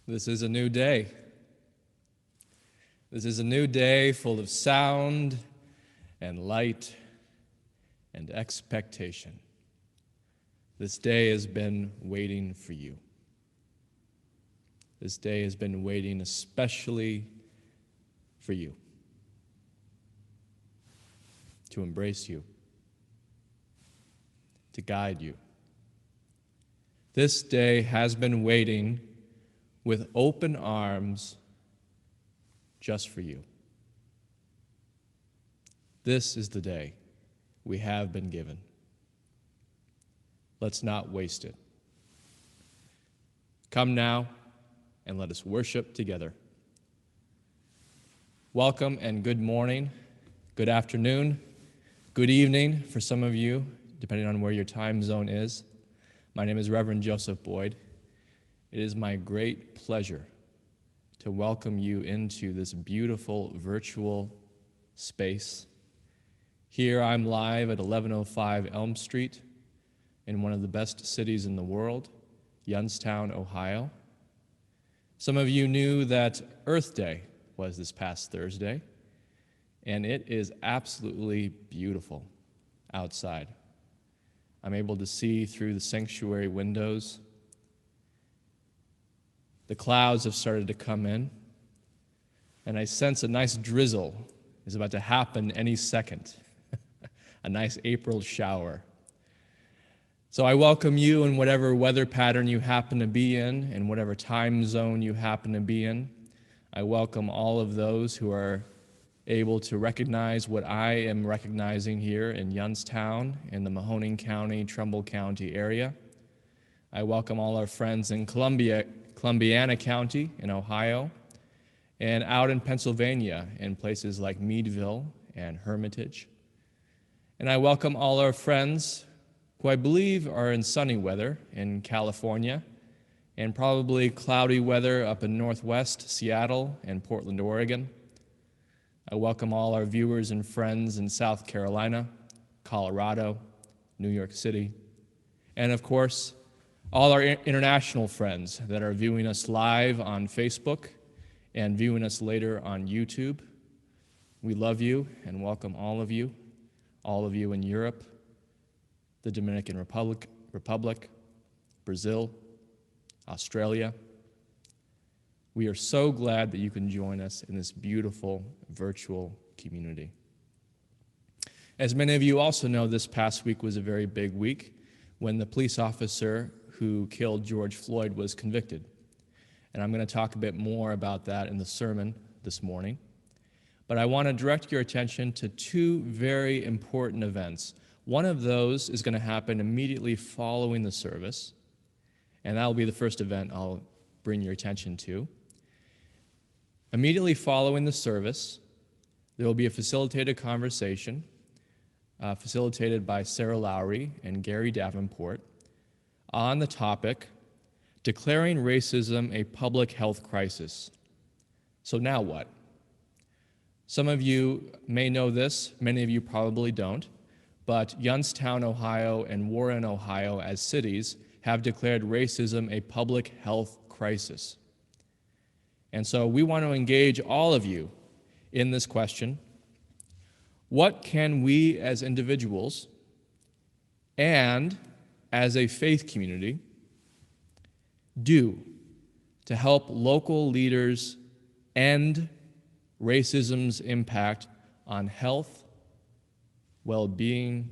This is a new day. This is a new day full of sound and light and expectation. This day has been waiting for you. This day has been waiting especially for you, to embrace you, to guide you. This day has been waiting with open arms just for you. This is the day we have been given. Let's not waste it. Come now and let us worship together. Welcome and good morning, good afternoon, good evening for some of you, depending on where your time zone is. My name is Reverend Joseph Boyd. It is my great pleasure to welcome you into this beautiful virtual space. Here I'm live at 1105 Elm Street in one of the best cities in the world, Youngstown, Ohio. Some of you knew that Earth Day was this past Thursday, and it is absolutely beautiful outside. I'm able to see through the sanctuary windows. The clouds have started to come in, and I sense a nice drizzle is about to happen any second, a nice April shower. So I welcome you in whatever weather pattern you happen to be in whatever time zone you happen to be in. I welcome all of those who are able to recognize what I am recognizing here in Youngstown, in the Mahoning County, Trumbull County area. I welcome all our friends in Columbiana County in Ohio, and out in Pennsylvania in places like Meadville and Hermitage. And I welcome all our friends who I believe are in sunny weather in California, and probably cloudy weather up in Northwest Seattle and Portland, Oregon. I welcome all our viewers and friends in South Carolina, Colorado, New York City, and of course, all our international friends that are viewing us live on Facebook and viewing us later on YouTube. We love you and welcome all of you in Europe, the Dominican Republic, Brazil, Australia. We are so glad that you can join us in this beautiful virtual community. As many of you also know, this past week was a very big week when the police officer who killed George Floyd was convicted. And I'm going to talk a bit more about that in the sermon this morning. But I want to direct your attention to two very important events. One of those is going to happen immediately following the service, and that will be the first event I'll bring your attention to. Immediately following the service, there will be a facilitated conversation facilitated by Sarah Lowry and Gary Davenport on the topic, declaring racism a public health crisis. So now what? Some of you may know this, many of you probably don't, but Youngstown, Ohio and Warren, Ohio as cities have declared racism a public health crisis. And so we want to engage all of you in this question. What can we as individuals and as a faith community do to help local leaders end racism's impact on health, well-being,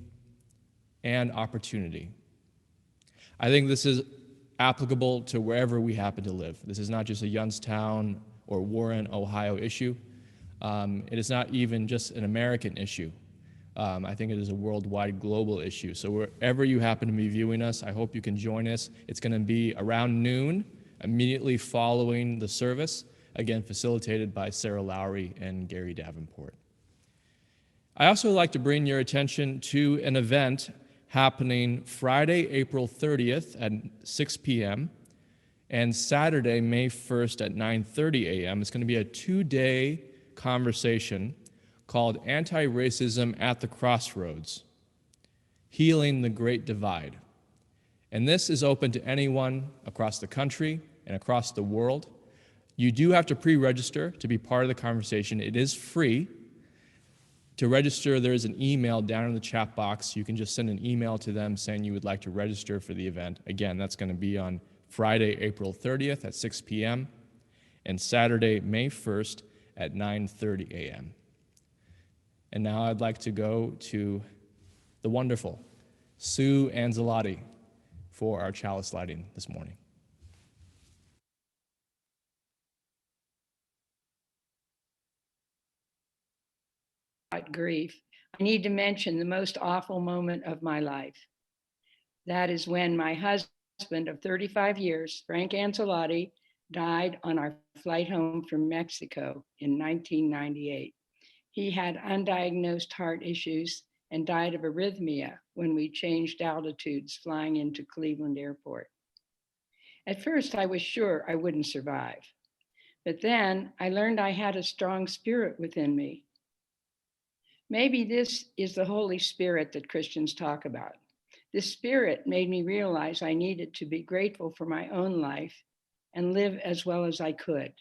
and opportunity? I think this is applicable to wherever we happen to live. This is not just a Youngstown or Warren, Ohio issue. It is not even just an American issue. I think it is a worldwide, global issue. So wherever you happen to be viewing us, I hope you can join us. It's going to be around noon, immediately following the service, again, facilitated by Sarah Lowry and Gary Davenport. I also like to bring your attention to an event happening Friday, April 30th at 6 p.m. and Saturday, May 1st at 9:30 a.m. It's going to be a two-day conversation called Anti-Racism at the Crossroads, Healing the Great Divide. And this is open to anyone across the country and across the world. You do have to pre-register to be part of the conversation. It is free. To register, there is an email down in the chat box. You can just send an email to them saying you would like to register for the event. Again, that's going to be on Friday, April 30th at 6 p.m. and Saturday, May 1st at 9:30 a.m. And now I'd like to go to the wonderful Sue Anzalotti for our chalice lighting this morning. Grief, I need to mention the most awful moment of my life. That is when my husband of 35 years, Frank Ancelotti, died on our flight home from Mexico in 1998. He had undiagnosed heart issues and died of arrhythmia when we changed altitudes flying into Cleveland Airport. At first, I was sure I wouldn't survive, but then I learned I had a strong spirit within me. Maybe this is the Holy Spirit that Christians talk about. This spirit made me realize I needed to be grateful for my own life and live as well as I could.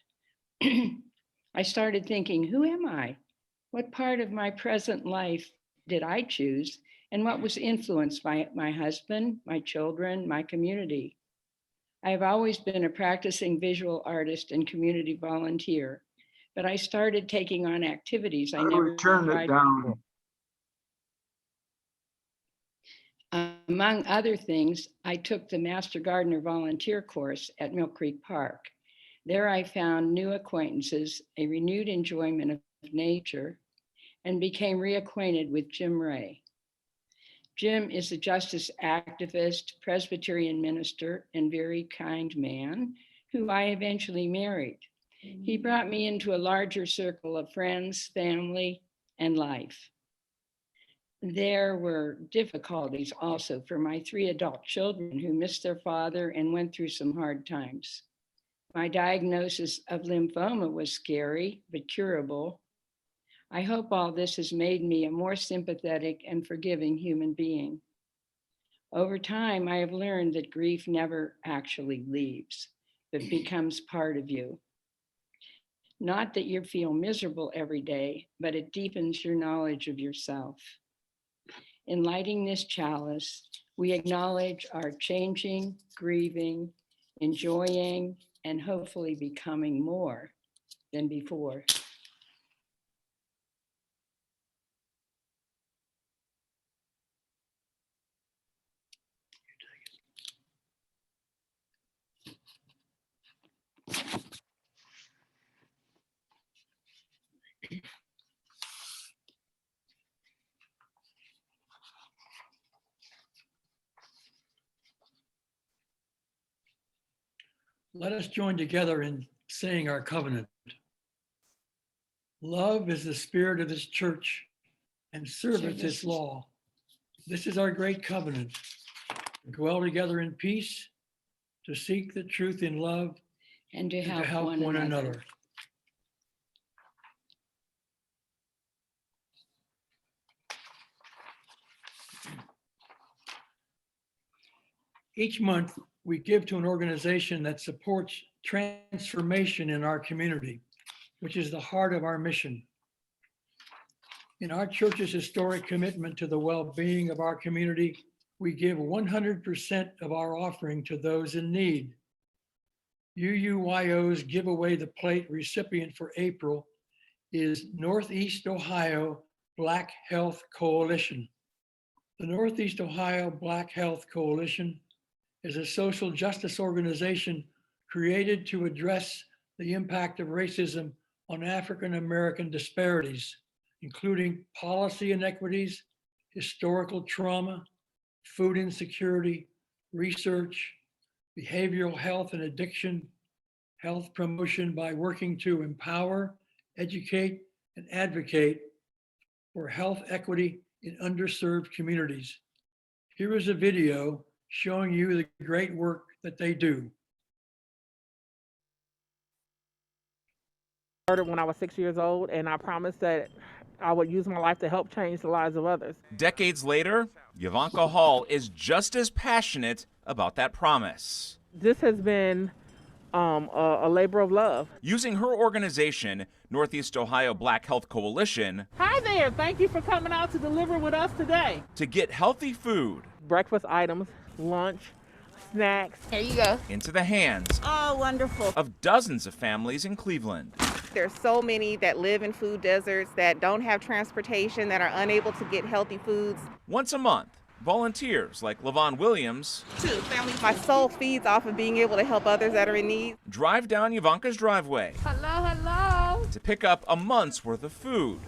I started thinking, who am I? What part of my present life did I choose? And what was influenced by my husband, my children, my community? I have always been a practicing visual artist and community volunteer, but I started taking on activities I never tried before. Among other things, I took the Master Gardener volunteer course at Mill Creek Park. There I found new acquaintances, a renewed enjoyment of nature, and became reacquainted with Jim Ray. Jim is a justice activist, Presbyterian minister, and very kind man who I eventually married. He brought me into a larger circle of friends, family, and life. There were difficulties also for my 3 adult children who missed their father and went through some hard times. My diagnosis of lymphoma was scary, but curable. I hope all this has made me a more sympathetic and forgiving human being. Over time, I have learned that grief never actually leaves, but becomes part of you. Not that you feel miserable every day, but it deepens your knowledge of yourself. In lighting this chalice, we acknowledge our changing, grieving, enjoying, and hopefully becoming more than before. Let us join together in saying our covenant. Love is the spirit of this church and serveth its law. This is our great covenant. To dwell together in peace, to seek the truth in love, and to help one another. Each month, we give to an organization that supports transformation in our community, which is the heart of our mission. In our church's historic commitment to the well-being of our community, we give 100% of our offering to those in need. UUYO's Give Away the Plate recipient for April is Northeast Ohio Black Health Coalition. The Northeast Ohio Black Health Coalition is a social justice organization created to address the impact of racism on African American disparities, including policy inequities, historical trauma, food insecurity, research, behavioral health and addiction, health promotion by working to empower, educate, and advocate for health equity in underserved communities. Here is a video showing you the great work that they do. Murdered when I was 6 years old, and I promised that I would use my life to help change the lives of others. Decades later, Yavanka Hall is just as passionate about that promise. This has been a labor of love. Using her organization, Northeast Ohio Black Health Coalition, Hi there, thank you for coming out to deliver with us today. to get healthy food Breakfast items, lunch, snacks. Here you go. into the hands Oh, wonderful. of dozens of families in Cleveland. There's so many that live in food deserts that don't have transportation, that are unable to get healthy foods. Once a month, volunteers like LaVon Williams My soul feeds off of being able to help others that are in need. drive down Ivanka's driveway Hello. to pick up a month's worth of food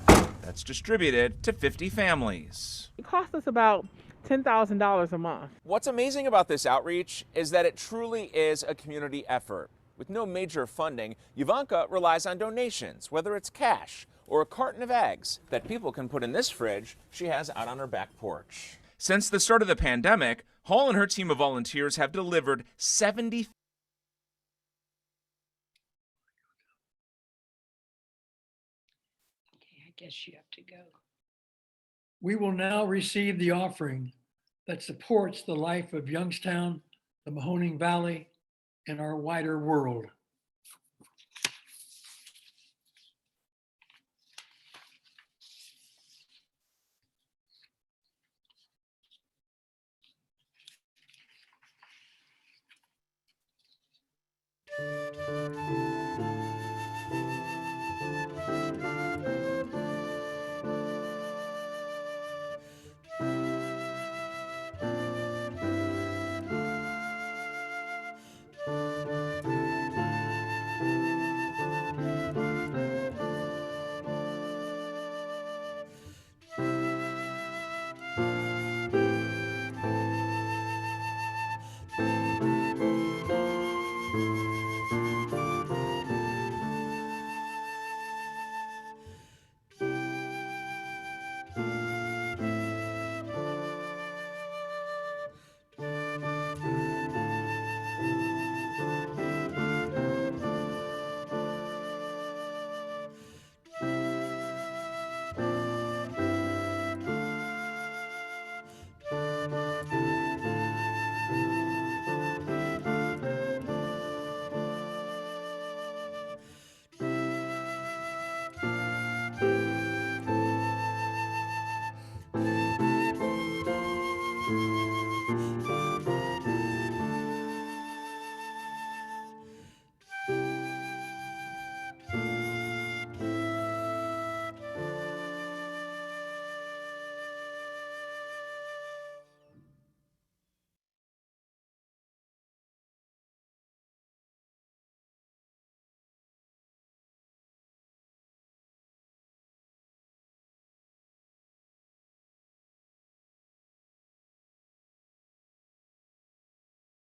that's distributed to 50 families. It costs us about $10,000 a month. What's amazing about this outreach is that it truly is a community effort. With no major funding, Ivanka relies on donations, whether it's cash or a carton of eggs that people can put in this fridge she has out on her back porch. Since the start of the pandemic, Hall and her team of volunteers have delivered 70. Okay, I guess you have to go. We will now receive the offering that supports the life of Youngstown, the Mahoning Valley, and our wider world.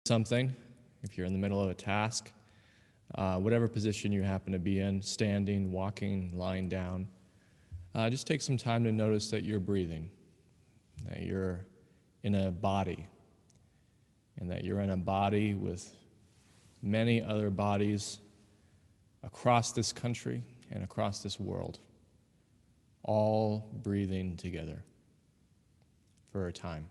Something, if you're in the middle of a task, whatever position you happen to be in, standing, walking, lying down, just take some time to notice that you're breathing, that you're in a body, and that you're in a body with many other bodies across this country and across this world, all breathing together for a time.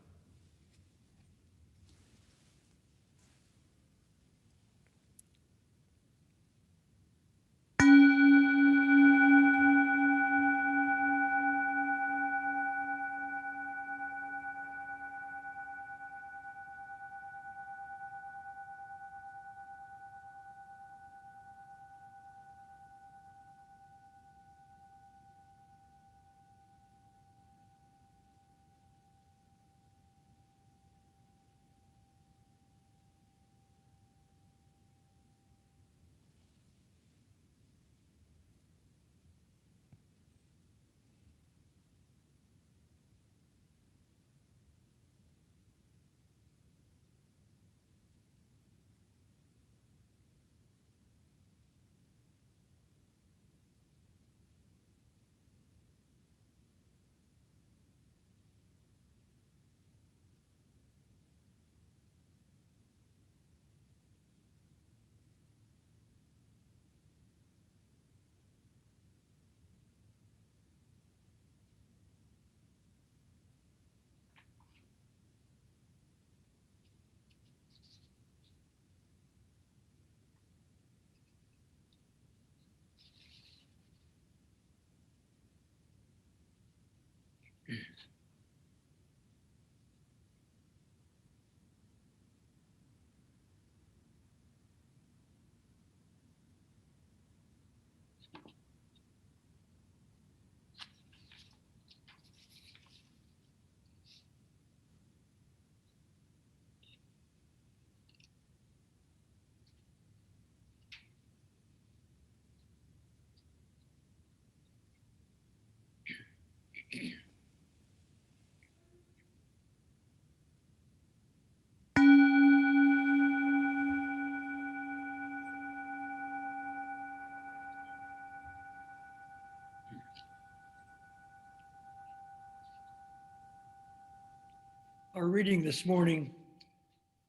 Our reading this morning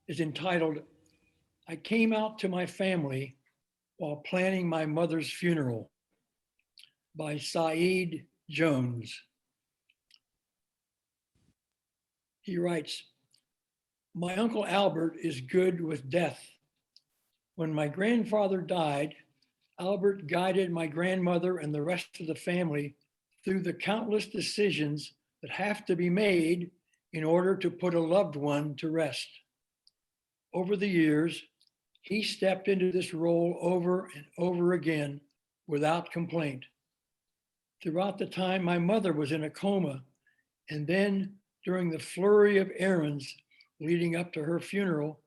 is entitled, I Came Out to My Family While Planning My Mother's Funeral by Saeed Jones. He writes, my Uncle Albert is good with death. When my grandfather died, Albert guided my grandmother and the rest of the family through the countless decisions that have to be made in order to put a loved one to rest. Over the years, he stepped into this role over and over again without complaint. Throughout the time my mother was in a coma, and then during the flurry of errands leading up to her funeral,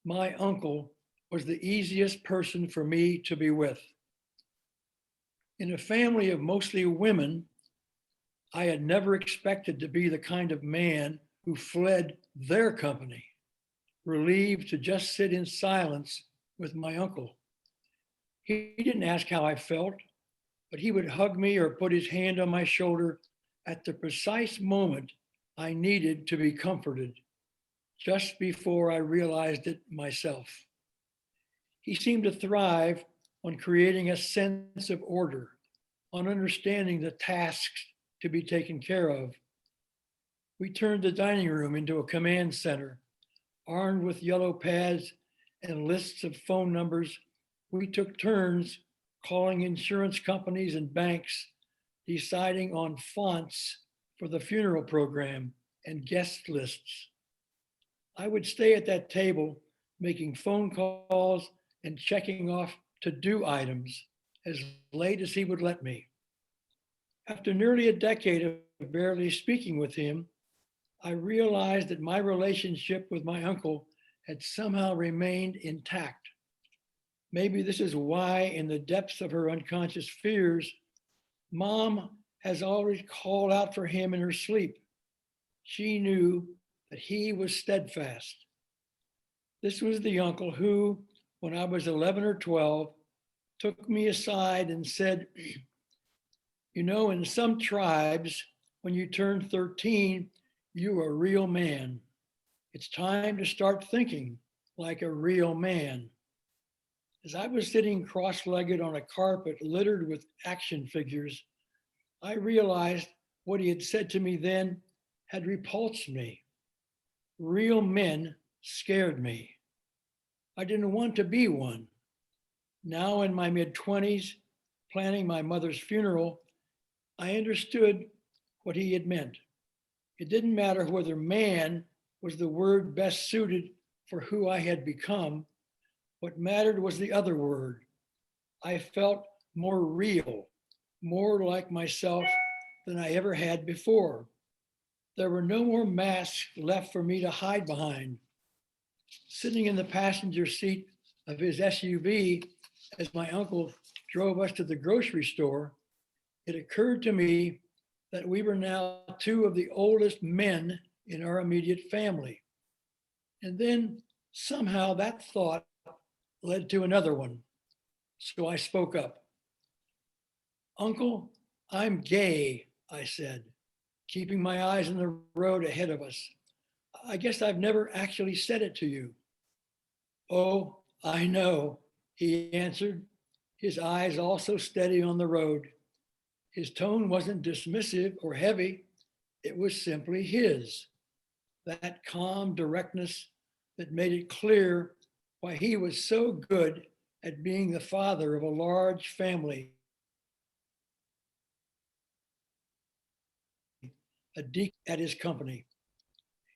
my uncle was the easiest person for me to be with. In a family of mostly women, I had never expected to be the kind of man who fled their company, relieved to just sit in silence with my uncle. He didn't ask how I felt, but he would hug me or put his hand on my shoulder at the precise moment I needed to be comforted, just before I realized it myself. He seemed to thrive on creating a sense of order, on understanding the tasks to be taken care of. We turned the dining room into a command center. Armed with yellow pads and lists of phone numbers, we took turns calling insurance companies and banks, deciding on fonts for the funeral program and guest lists. I would stay at that table making phone calls and checking off to-do items as late as he would let me. After nearly a decade of barely speaking with him, I realized that my relationship with my uncle had somehow remained intact. Maybe this is why, in the depths of her unconscious fears, Mom has always called out for him in her sleep. She knew that he was steadfast. This was the uncle who, when I was 11 or 12, took me aside and said, you know, in some tribes, when you turn 13, you're a real man. It's time to start thinking like a real man. As I was sitting cross-legged on a carpet littered with action figures, I realized what he had said to me then had repulsed me. Real men scared me. I didn't want to be one. Now in my mid-20s, planning my mother's funeral, I understood what he had meant. It didn't matter whether man was the word best suited for who I had become. What mattered was the other word. I felt more real, more like myself than I ever had before. There were no more masks left for me to hide behind. Sitting in the passenger seat of his SUV as my uncle drove us to the grocery store, it occurred to me that we were now two of the oldest men in our immediate family. And then somehow that thought led to another one. So I spoke up. Uncle, I'm gay, I said, keeping my eyes on the road ahead of us. I guess I've never actually said it to you. Oh, I know, he answered, his eyes also steady on the road. His tone wasn't dismissive or heavy. It was simply his. That calm directness that made it clear why he was so good at being the father of a large family. a deacon at his company.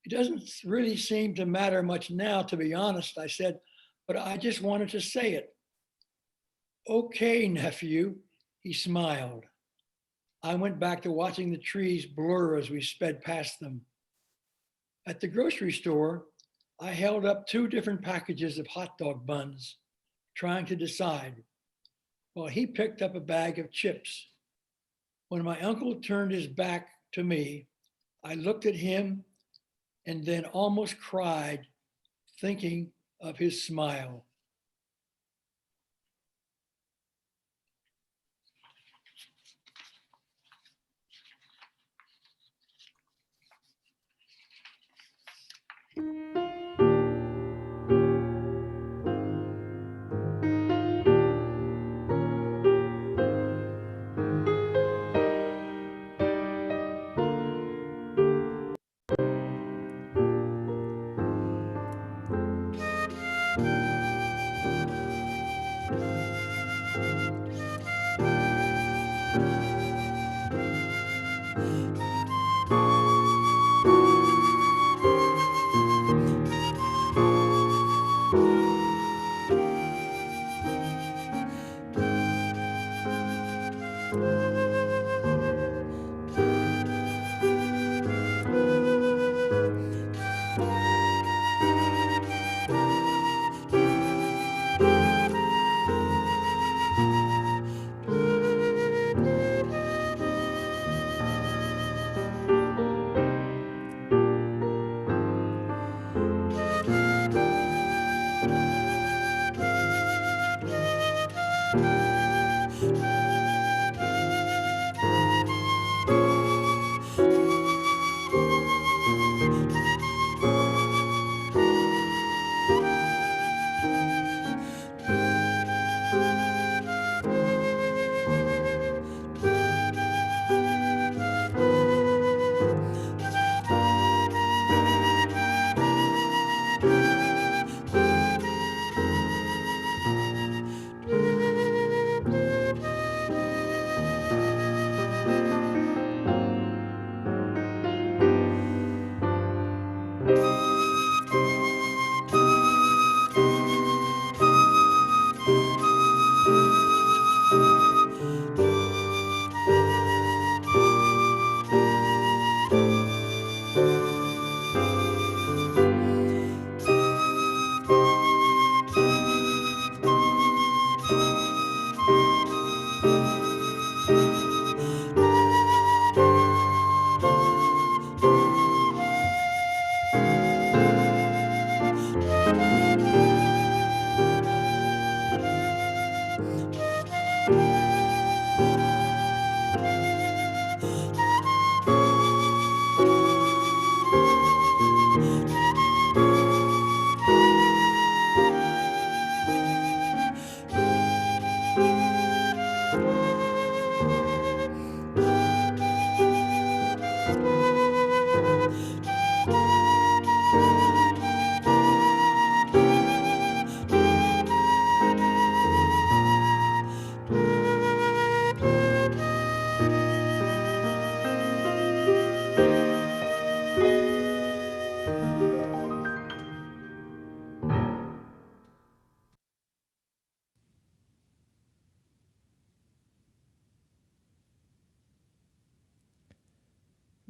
It doesn't really seem to matter much now, to be honest, I said, but I just wanted to say it. Okay, nephew, he smiled. I went back to watching the trees blur as we sped past them. At the grocery store, I held up 2 different packages of hot dog buns, trying to decide, while he picked up a bag of chips. When my uncle turned his back to me, I looked at him and then almost cried, thinking of his smile.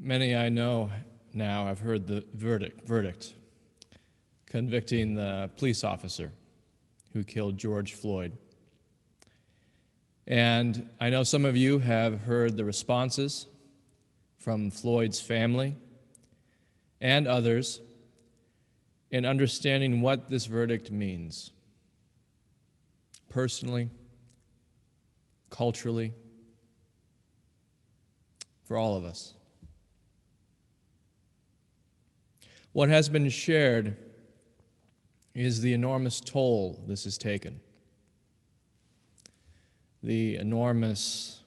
Many I know now have heard the verdict convicting the police officer who killed George Floyd. And I know some of you have heard the responses from Floyd's family and others in understanding what this verdict means, personally, culturally, for all of us. What has been shared is the enormous toll this has taken, the enormous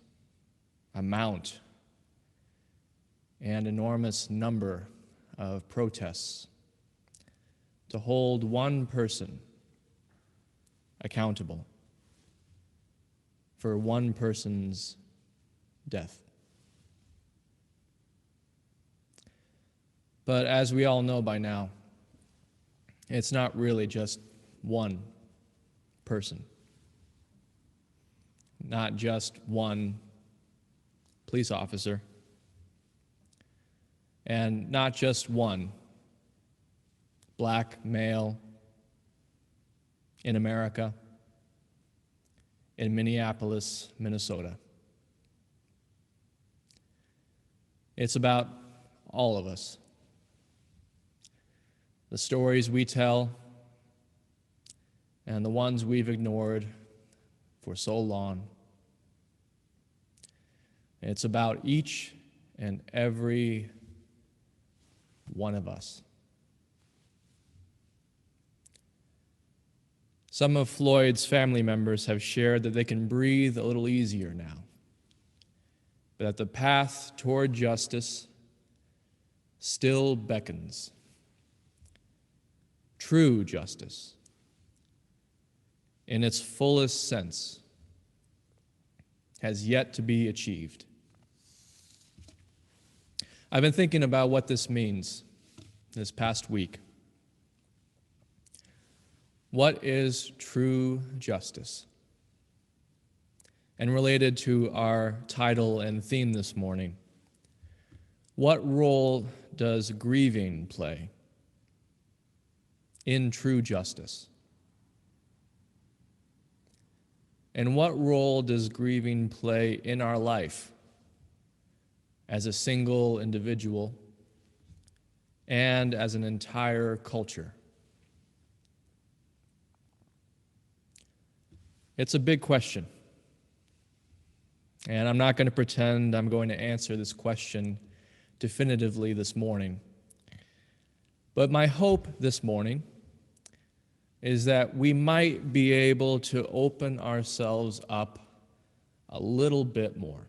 amount and enormous number of protests to hold one person accountable for one person's death. But as we all know by now, it's not really just one person, not just one police officer, and not just one black male in America, in Minneapolis, Minnesota. It's about all of us. The stories we tell and the ones we've ignored for so long. It's about each and every one of us. Some of Floyd's family members have shared that they can breathe a little easier now, but that the path toward justice still beckons. True justice, in its fullest sense, has yet to be achieved. I've been thinking about what this means this past week. What is true justice? And related to our title and theme this morning, what role does grieving play in true justice? And what role does grieving play in our life as a single individual and as an entire culture? It's a big question, and I'm not going to pretend I'm going to answer this question definitively this morning. But my hope this morning is that we might be able to open ourselves up a little bit more,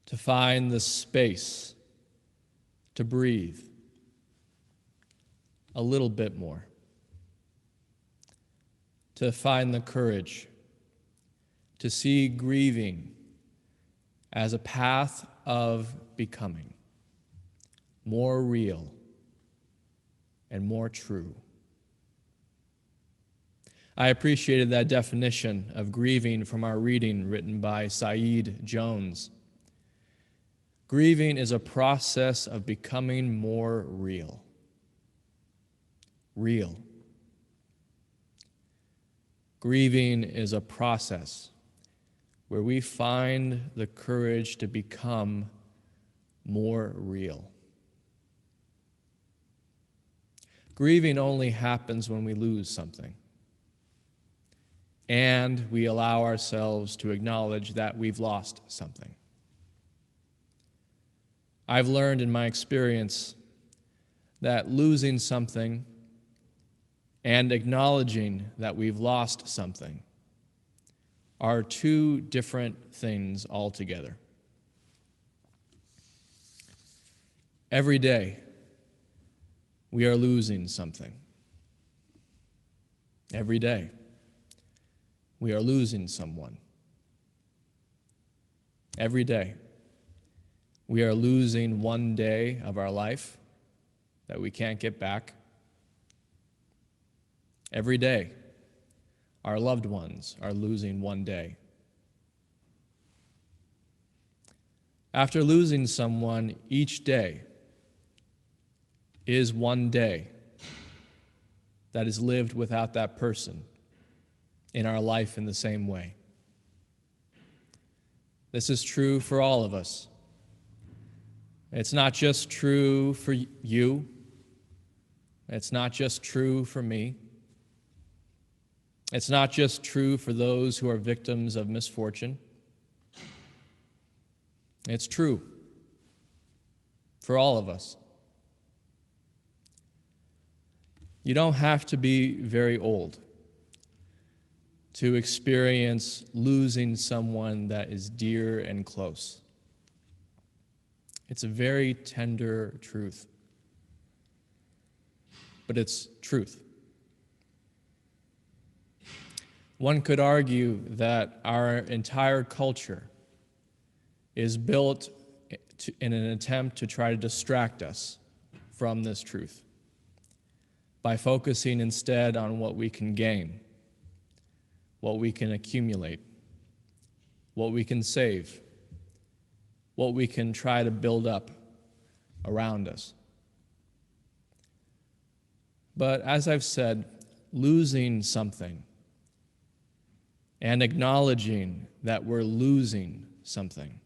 to find the space to breathe a little bit more, to find the courage to see grieving as a path of becoming more real and more true. I appreciated that definition of grieving from our reading written by Saeed Jones. Grieving is a process of becoming more real. Real. Grieving is a process where we find the courage to become more real. Grieving only happens when we lose something, and we allow ourselves to acknowledge that we've lost something. I've learned in my experience that losing something and acknowledging that we've lost something are two different things altogether. Every day, we are losing something. Every day, we are losing someone. Every day, we are losing one day of our life that we can't get back. Every day, our loved ones are losing one day. After losing someone, each day is one day that is lived without that person in our life in the same way. This is true for all of us. It's not just true for you. It's not just true for me. It's not just true for those who are victims of misfortune. It's true for all of us. You don't have to be very old to experience losing someone that is dear and close. It's a very tender truth, but it's truth. One could argue that our entire culture is built in an attempt to try to distract us from this truth by focusing instead on what we can gain, what we can accumulate, what we can save, what we can try to build up around us. But as I've said, losing something and acknowledging that we're losing something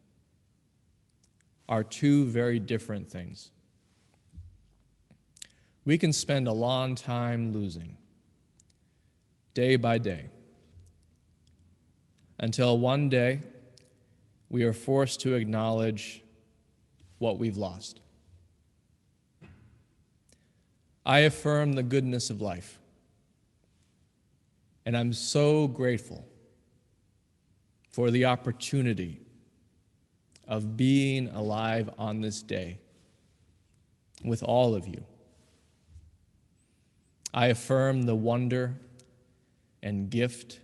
are two very different things. We can spend a long time losing, day by day, until one day we are forced to acknowledge what we've lost. I affirm the goodness of life, and I'm so grateful for the opportunity of being alive on this day with all of you. I affirm the wonder and gift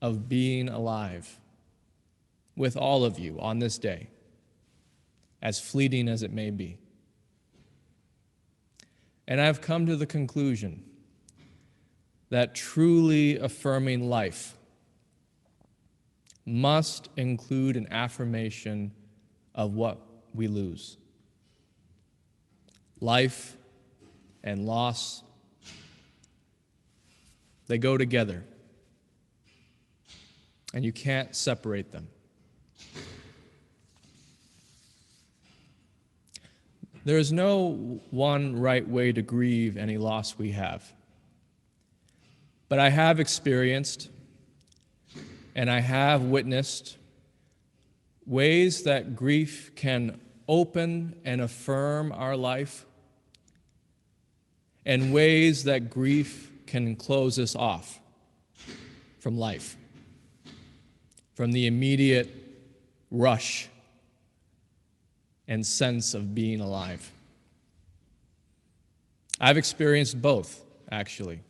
of being alive with all of you on this day, as fleeting as it may be. And I've come to the conclusion that truly affirming life must include an affirmation of what we lose. Life and loss, they go together, and you can't separate them. There is no one right way to grieve any loss we have. But I have experienced and I have witnessed ways that grief can open and affirm our life, and ways that grief can close us off from life, from the immediate rush and sense of being alive. I've experienced both, actually.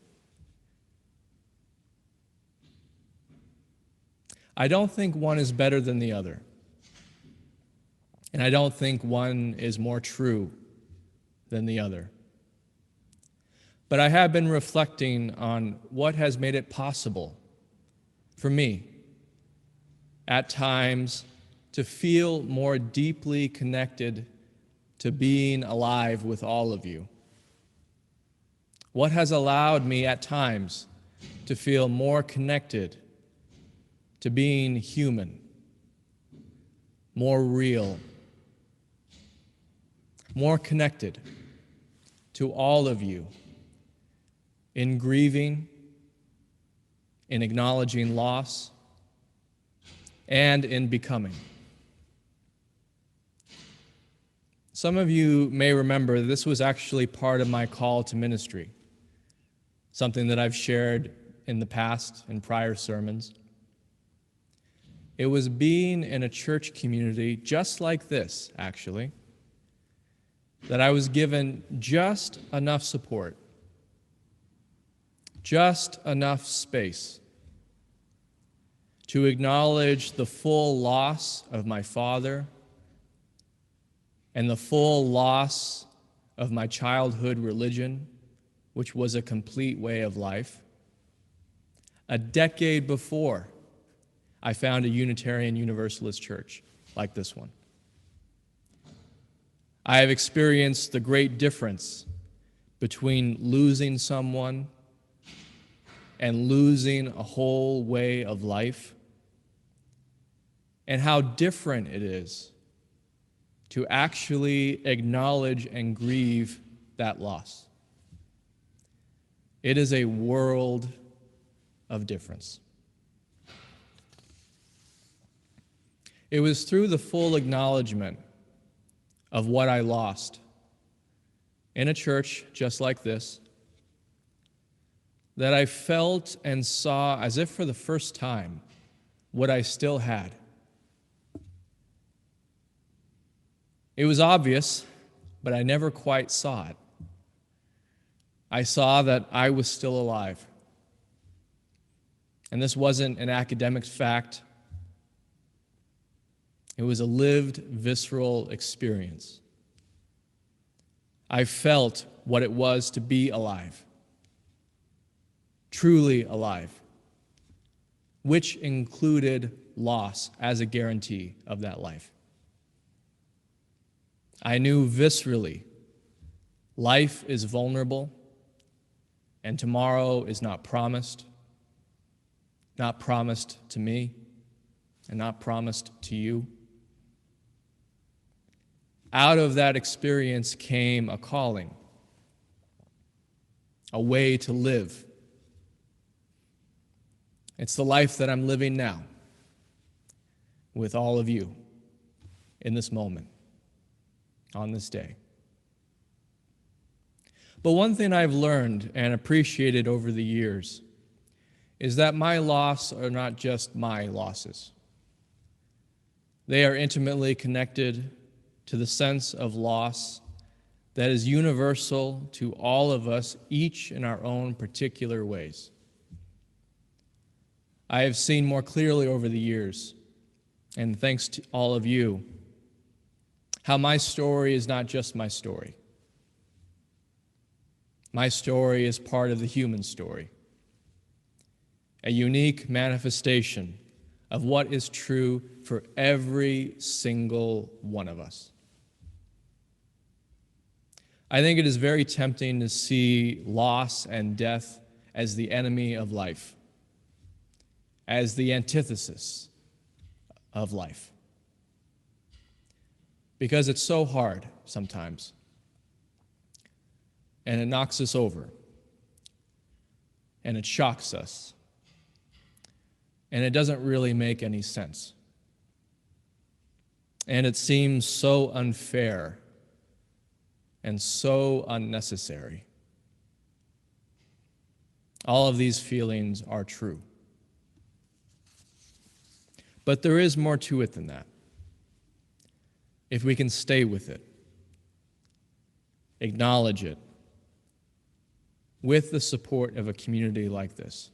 I don't think one is better than the other. And I don't think one is more true than the other. But I have been reflecting on what has made it possible for me, at times, to feel more deeply connected to being alive with all of you. What has allowed me at times to feel more connected to being human, more real, more connected to all of you in grieving, in acknowledging loss, and in becoming. Some of you may remember this was actually part of my call to ministry, something that I've shared in the past in prior sermons. It was being in a church community just like this, actually, that I was given just enough support, just enough space to acknowledge the full loss of my father and the full loss of my childhood religion, which was a complete way of life. A decade before, I found a Unitarian Universalist church like this one. I have experienced the great difference between losing someone and losing a whole way of life, and how different it is to actually acknowledge and grieve that loss. It is a world of difference. It was through the full acknowledgement of what I lost in a church just like this that I felt and saw, as if for the first time, what I still had. It was obvious, but I never quite saw it. I saw that I was still alive. And this wasn't an academic fact. It was a lived, visceral experience. I felt what it was to be alive, truly alive, which included loss as a guarantee of that life. I knew viscerally life is vulnerable and tomorrow is not promised to me and not promised to you. Out of that experience came a calling, a way to live. It's the life that I'm living now with all of you in this moment, on this day. But one thing I've learned and appreciated over the years is that my loss are not just my losses. They are intimately connected to the sense of loss that is universal to all of us, each in our own particular ways. I have seen more clearly over the years, and thanks to all of you, how my story is not just my story. My story is part of the human story, a unique manifestation of what is true for every single one of us. I think it is very tempting to see loss and death as the enemy of life, as the antithesis of life, because it's so hard sometimes, and it knocks us over, and it shocks us, and it doesn't really make any sense. And it seems so unfair and so unnecessary. All of these feelings are true. But there is more to it than that. If we can stay with it, acknowledge it, with the support of a community like this,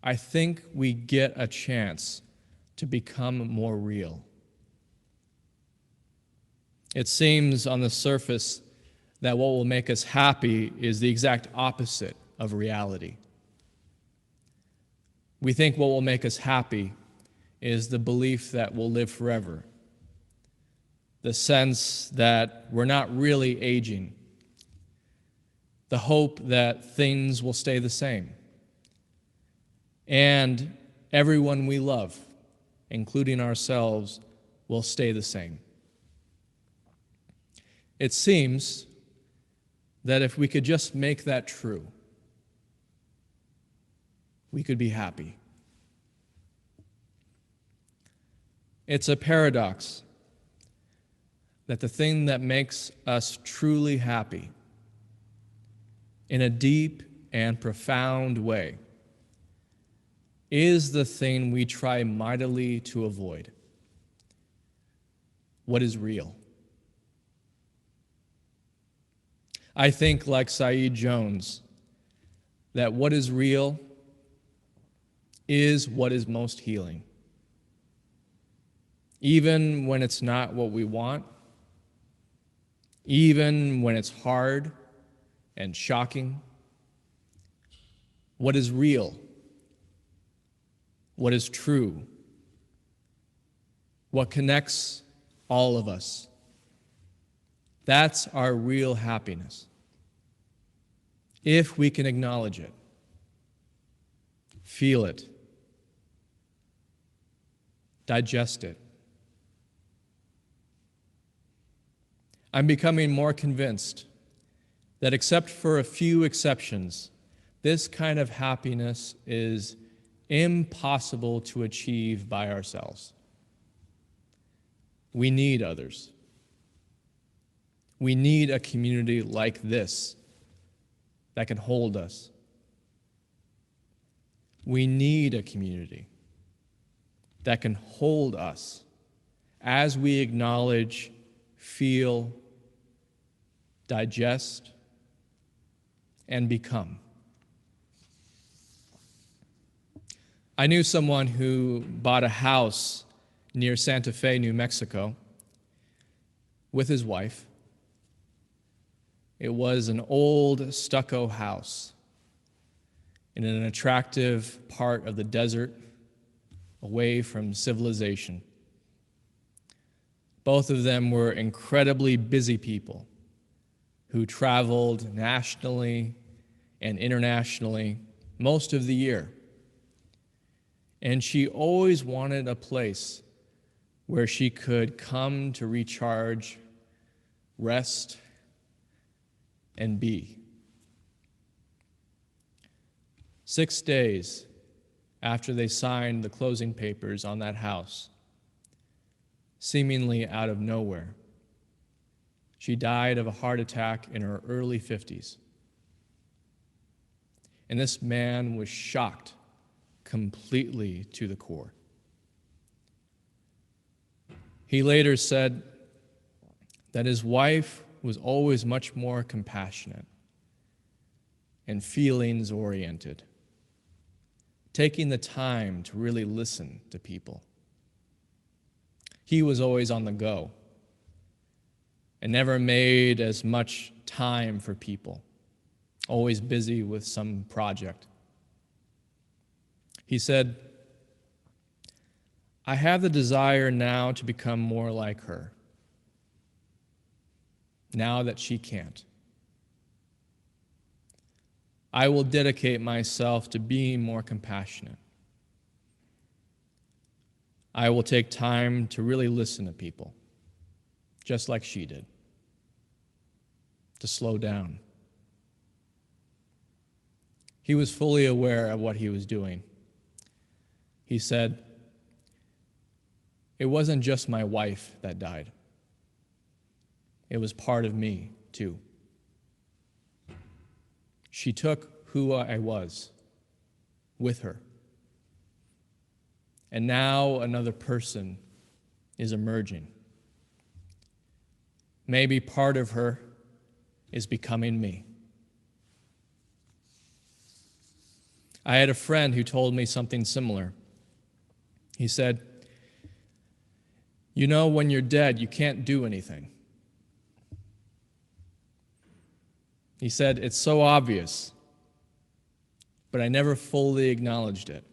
I think we get a chance to become more real. It seems on the surface that what will make us happy is the exact opposite of reality. We think what will make us happy is the belief that we'll live forever, the sense that we're not really aging, the hope that things will stay the same, and everyone we love, including ourselves, will stay the same. It seems that if we could just make that true, we could be happy. It's a paradox that the thing that makes us truly happy in a deep and profound way is the thing we try mightily to avoid. What is real? I think, like Saeed Jones, that what is real is what is most healing. Even when it's not what we want, even when it's hard and shocking, what is real, what is true, what connects all of us, that's our real happiness. If we can acknowledge it, feel it, digest it. I'm becoming more convinced that except for a few exceptions, this kind of happiness is impossible to achieve by ourselves. We need others. We need a community like this that can hold us. We need a community that can hold us as we acknowledge, feel, digest, and become. I knew someone who bought a house near Santa Fe, New Mexico, with his wife. It was an old stucco house in an attractive part of the desert, away from civilization. Both of them were incredibly busy people who traveled nationally and internationally most of the year. And she always wanted a place where she could come to recharge, rest, and be. 6 days after they signed the closing papers on that house, seemingly out of nowhere, she died of a heart attack in her early 50s. And this man was shocked completely to the core. He later said that his wife was always much more compassionate and feelings-oriented, taking the time to really listen to people. He was always on the go and never made as much time for people, always busy with some project. He said, "I have the desire now to become more like her, now that she can't. I will dedicate myself to being more compassionate. I will take time to really listen to people, just like she did, to slow down." He was fully aware of what he was doing. He said, "It wasn't just my wife that died. It was part of me, too. She took who I was with her. And now another person is emerging. Maybe part of her is becoming me." I had a friend who told me something similar. He said, "You know, when you're dead, you can't do anything." He said, "It's so obvious, but I never fully acknowledged it.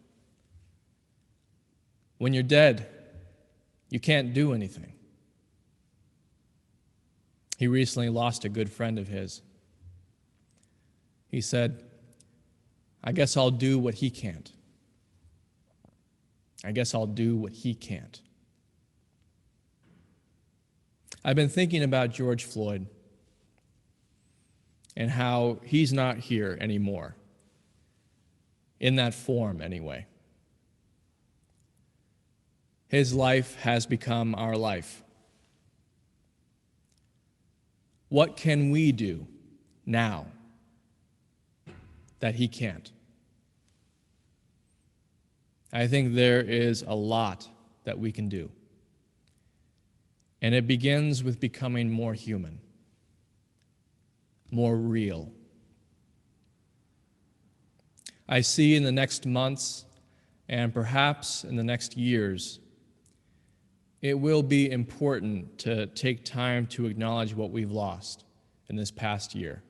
When you're dead, you can't do anything." He recently lost a good friend of his. He said, "I guess I'll do what he can't. I guess I'll do what he can't." I've been thinking about George Floyd and how he's not here anymore, in that form anyway. His life has become our life. What can we do now that he can't? I think there is a lot that we can do. And it begins with becoming more human, more real. I see in the next months, and perhaps in the next years, it will be important to take time to acknowledge what we've lost in this past year.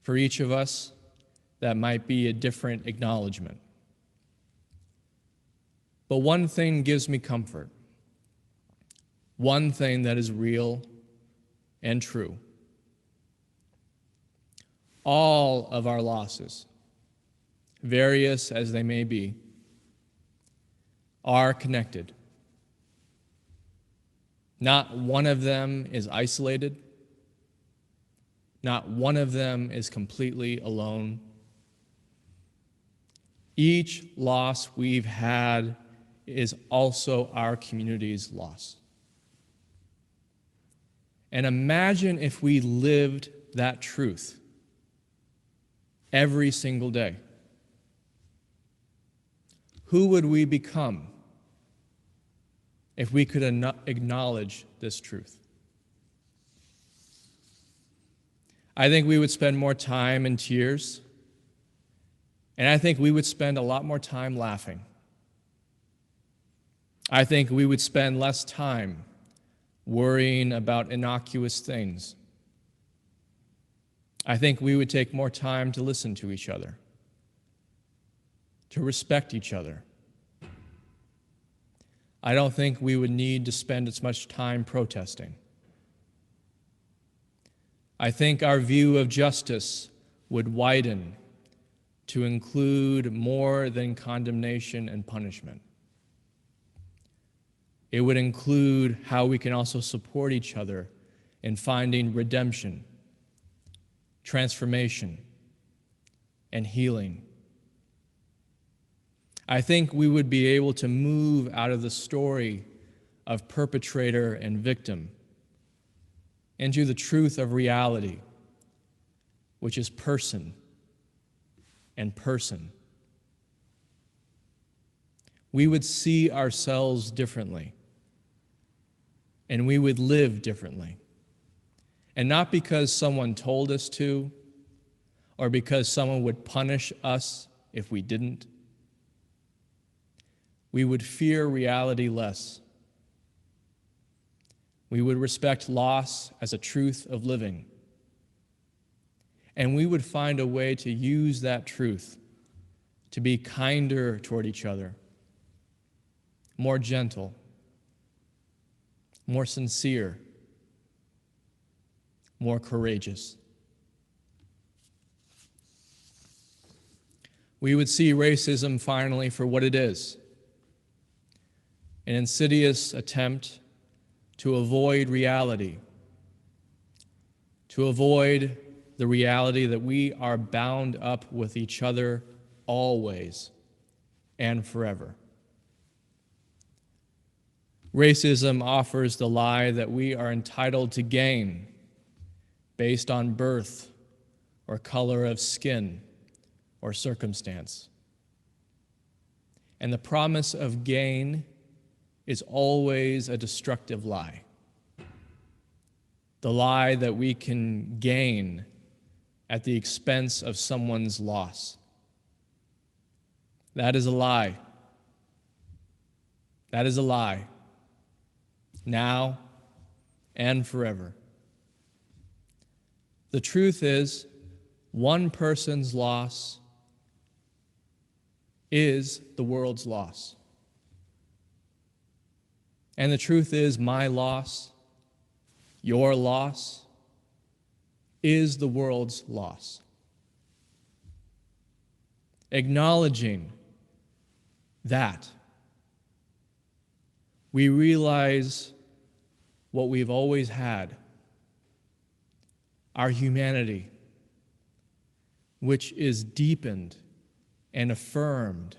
For each of us, that might be a different acknowledgement. But one thing gives me comfort. One thing that is real and true. All of our losses, various as they may be, are connected. Not one of them is isolated. Not one of them is completely alone. Each loss we've had is also our community's loss. And imagine if we lived that truth every single day. Who would we become if we could acknowledge this truth? I think we would spend more time in tears, and I think we would spend a lot more time laughing. I think we would spend less time worrying about innocuous things. I think we would take more time to listen to each other, to respect each other. I don't think we would need to spend as much time protesting. I think our view of justice would widen to include more than condemnation and punishment. It would include how we can also support each other in finding redemption, transformation, and healing. I think we would be able to move out of the story of perpetrator and victim into the truth of reality, which is person and person. We would see ourselves differently, and we would live differently. And not because someone told us to, or because someone would punish us if we didn't. We would fear reality less. We would respect loss as a truth of living. And we would find a way to use that truth to be kinder toward each other, more gentle, more sincere, more courageous. We would see racism finally for what it is, an insidious attempt to avoid reality, to avoid the reality that we are bound up with each other always and forever. Racism offers the lie that we are entitled to gain based on birth or color of skin or circumstance. And the promise of gain is always a destructive lie. The lie that we can gain at the expense of someone's loss. That is a lie. That is a lie. Now and forever. The truth is, one person's loss is the world's loss. And the truth is, my loss, your loss, is the world's loss. Acknowledging that, we realize what we've always had, our humanity, which is deepened and affirmed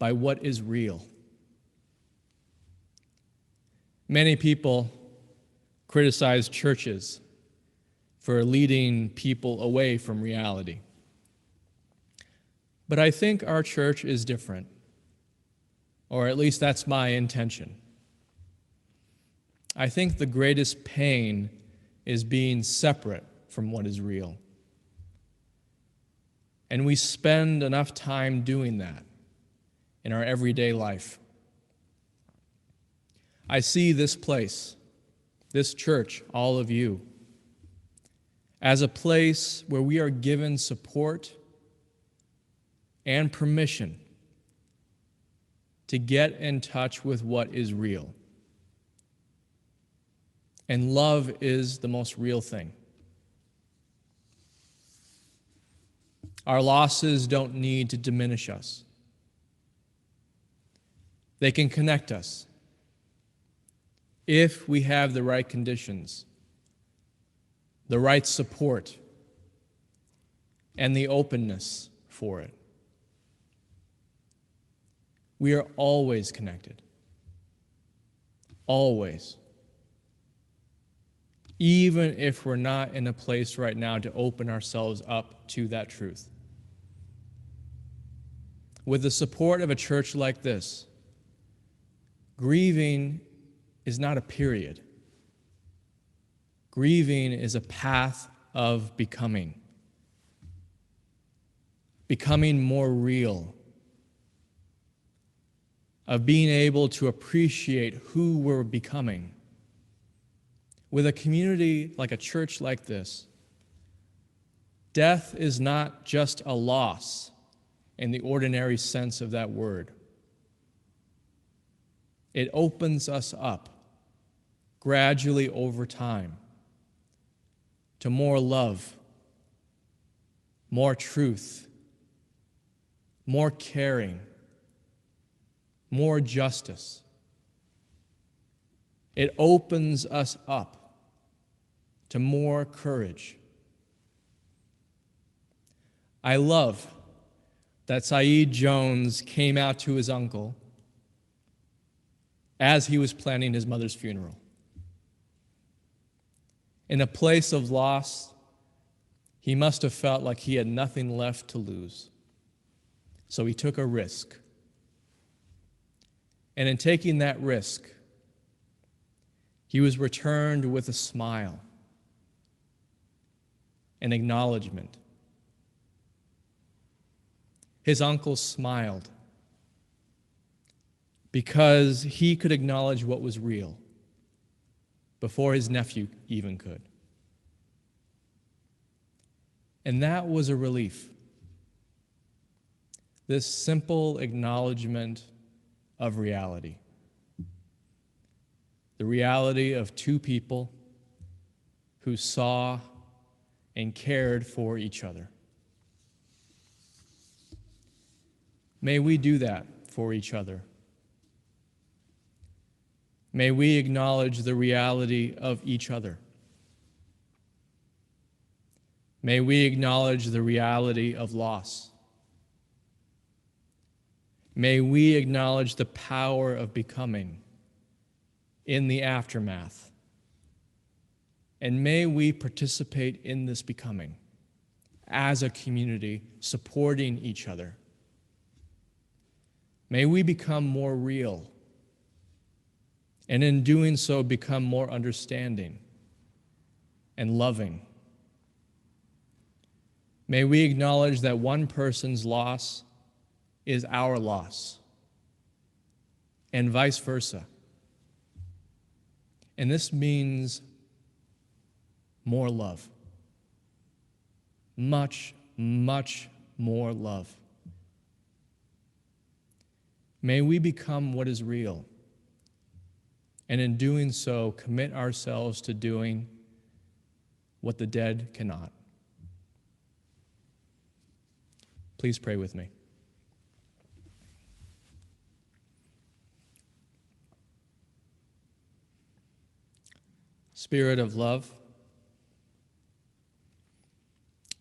by what is real. Many people criticize churches for leading people away from reality. But I think our church is different, or at least that's my intention. I think the greatest pain is being separate from what is real. And we spend enough time doing that in our everyday life. I see this place, this church, all of you, as a place where we are given support and permission to get in touch with what is real. And love is the most real thing. Our losses don't need to diminish us. They can connect us if we have the right conditions, the right support, and the openness for it. We are always connected. Always. Even if we're not in a place right now to open ourselves up to that truth. With the support of a church like this, grieving is not a period. Grieving is a path of becoming. Becoming more real. of being able to appreciate who we're becoming. With a community like a church like this, death is not just a loss in the ordinary sense of that word. It opens us up gradually over time to more love, more truth, more caring, more justice. It opens us up to more courage. I love that Saeed Jones came out to his uncle as he was planning his mother's funeral. In a place of loss, he must have felt like he had nothing left to lose. So he took a risk. And in taking that risk, he was returned with a smile, an acknowledgement. His uncle smiled because he could acknowledge what was real before his nephew even could. And that was a relief. This simple acknowledgement of reality. The reality of two people who saw and cared for each other. May we do that for each other. May we acknowledge the reality of each other. May we acknowledge the reality of loss. May we acknowledge the power of becoming in the aftermath. And may we participate in this becoming as a community, supporting each other. May we become more real, and in doing so, become more understanding and loving. May we acknowledge that one person's loss is our loss, and vice versa. And this means more love. Much, much more love. May we become what is real, and in doing so, commit ourselves to doing what the dead cannot. Please pray with me. Spirit of love,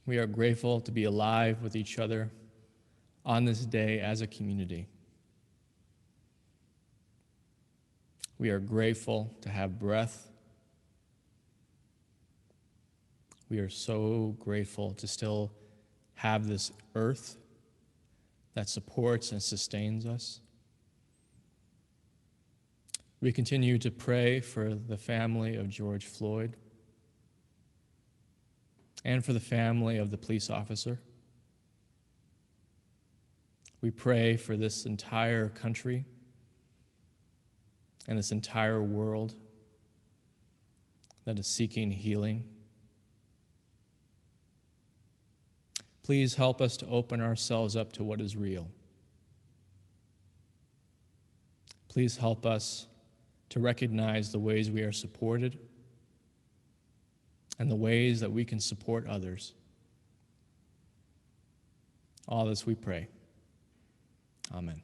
we are grateful to be alive with each other on this day as a community. We are grateful to have breath. We are so grateful to still have this earth that supports and sustains us. We continue to pray for the family of George Floyd and for the family of the police officer. We pray for this entire country and this entire world that is seeking healing. Please help us to open ourselves up to what is real. Please help us to recognize the ways we are supported and the ways that we can support others. All this we pray. Amen.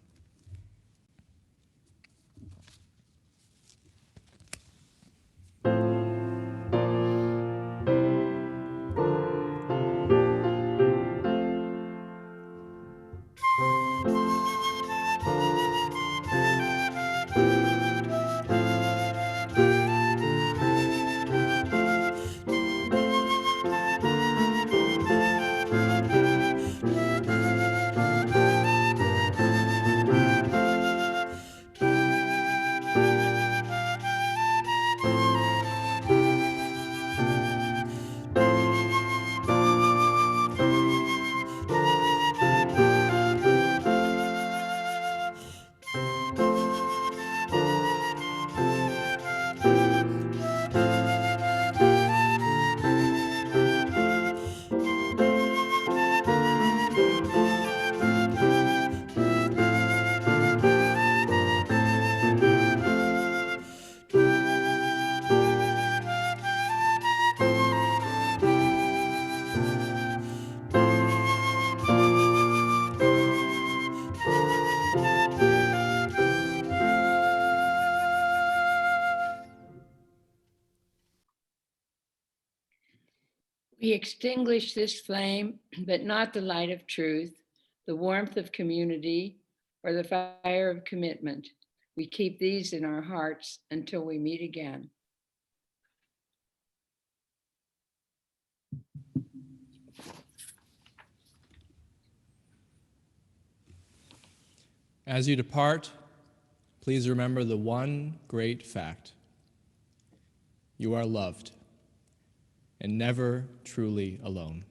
We extinguish this flame, but not the light of truth, the warmth of community, or the fire of commitment. We keep these in our hearts until we meet again. As you depart, please remember the one great fact. You are loved and never truly alone.